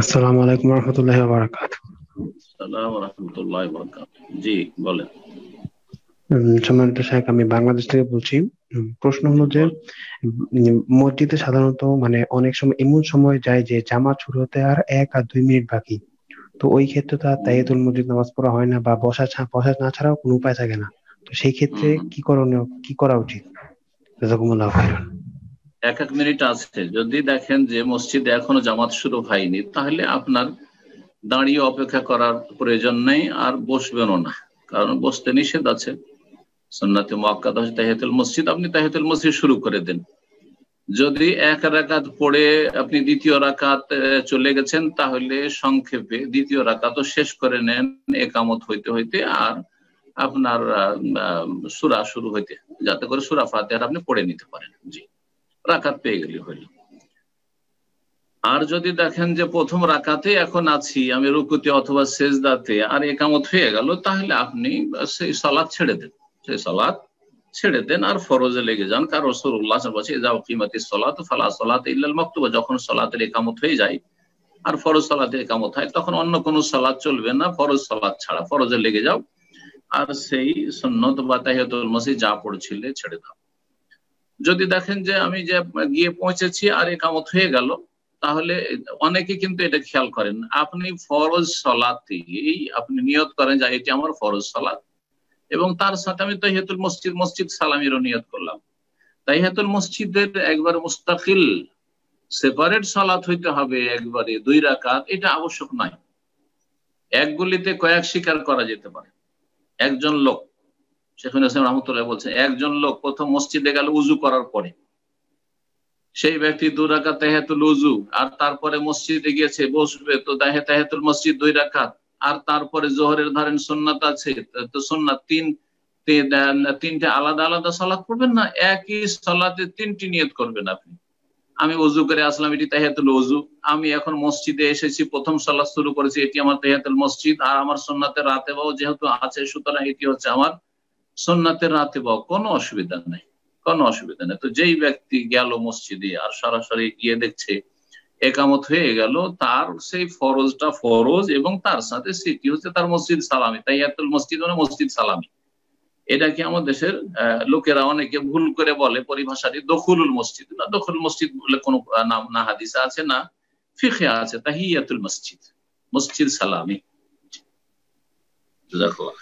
আসসালামু আলাইকুম রহমতুল্লাহি ওয়া বারাকাতুহু। সালাম রহমতুল্লাহ বরকাত। জি, বলেন। সম্মানিত শাইখ, আমি বাংলাদেশ থেকে বলছি। প্রশ্ন হলো যে বল। মসজিদে সাধারণত মানে অনেক সময় এমন সময় যায় যে জামাত শুরু হতে আর 1 আর 2 মিনিট বাকি। তো ওই ক্ষেত্রে তো আর হুম, তাহিয়াতুল মসজিদ নামাজ পড়া হয় না, বা বসা না ছাড়াও কোনো উপায় থাকে না। তো সেই ক্ষেত্রে হুম, হুম। কি করণীয়, কি করা উচিত? জাযাকুমুল্লাহু খাইরান। এক এক মিনিট আছে, যদি দেখেন যে মসজিদে এখনো জামাত শুরু হয়নি, তাহলে আপনার দাঁড়িয়ে অপেক্ষা করার প্রয়োজন নেই, আর বসবেনও না। কারণ বসতে নিষেধ আছে। সুন্নাতে মুআক্কাদা হচ্ছে তাহিয়াতুল মসজিদ, আপনি তাহিয়াতুল মসজিদ শুরু করে দেন। যদি এক রাকাত পড়ে আপনি দ্বিতীয় রাকাত চলে গেছেন, তাহলে সংক্ষেপে দ্বিতীয় রাকাতও শেষ করে নেন একামত হইতে হইতে, আর আপনার সূরা শুরু হইতে, যাতে করে সূরা ফাতিহা আপনি পড়ে নিতে পারেন। জি, রাকাত পেয়ে গেলে হইল। আর যদি দেখেন যে প্রথম রাকাতে এখন আছি আমি, রুকুতে অথবা সেজদাতে, আর একামত হয়ে গেল, তাহলে আপনি সেই সালাত ছেড়ে দেন। সেই সালাত ছেড়ে দেন আর ফরজে লেগে যান। কারণ রাসূলুল্লাহ সাল্লাল্লাহু আলাইহি ওয়াসাল্লাম বলেছেন, ইযা উকিমাতিস সালাতু ফালা সালাতা ইল্লাল মাকতুবা। যখন সালাতের একামত হয়ে যায় আর ফরজ সালাতের একামত হয়, তখন অন্য কোনো সালাত চলবে না, ফরজ সালাত ছাড়া ফরজে লেগে যাও, আর সেই সুন্নত বা তাহিয়াতুল মসজিদ যা পড়ছিলে ছেড়ে দাও। যদি দেখেন যে আমি যে গিয়ে পৌঁছেছি আর একামত হয়ে গেল, তাহলে অনেকে কিন্তু এটা খেয়াল করেন, আপনি ফরজ সালাতেই আপনি নিয়ত করেন যে এটি আমার ফরজ সালাত, এবং তার সাথে আমি তাহিয়াতুল মসজিদ মসজিদ সালামিরও নিয়ত করলাম। তাহিয়াতুল মসজিদের একবার মুস্তাকিল সেপারেট সালাত হইতে হবে, একবারে 2 রাকাত, এটা আবশ্যক নয়। এক গুলিতে কয়েক শিকার করা যেতে পারে। একজন লোক, শেখুল ইসলাম রহমতুল্লাহ বলছেন, একজন লোক প্রথম মসজিদে গেল উজু করার পরে, সেই ব্যক্তি 2 রাকাত তাহিয়াতুল উজু, আর তারপরে মসজিদে গিয়েছে বসবে, তো তাহিয়াতুল মসজিদ 2 রাকাত, আর তারপরে জোহরের ধরেন সুন্নাত আছে, তো সুন্নাত তিনটে আলাদা আলাদা সালাত পড়বেন না, একই সালাতে 3টি নিয়ত করবেন আপনি। আমি উজু করে আসলাম, এটি তাহিয়াতুল উজু। আমি এখন মসজিদে এসেছি, প্রথম সালাত শুরু করেছি, এটি আমার তাহিয়াতুল মসজিদ। আর আমার সুন্নাতের রাতেবাও যেহেতু আছে, সুতরাং এটি হচ্ছে আমার সুন্নাতের রাতেবাও। কোনো অসুবিধা নেই, কোনো অসুবিধা নেই। তো যেই ব্যক্তি গেল মসজিদে আর সরাসরি গিয়ে দেখছে একামত হয়ে গেল, তার সেই ফরজটা ফরজ, এবং তার সাথে সেটি হচ্ছে তার মসজিদ সালামি। তাহিয়াতুল মসজিদ মানে মসজিদ সালামি। এটা কি আমাদের দেশের লোকেরা অনেকে ভুল করে বলে পরিভাষাটি দখুলুল মসজিদ। না, দখুল মসজিদ বলে কোনো নাম না হাদিসে আছে না ফিকহে আছে। তাহিয়াতুল মসজিদ, মসজিদ সালামি। জাযাকাল্লাহ।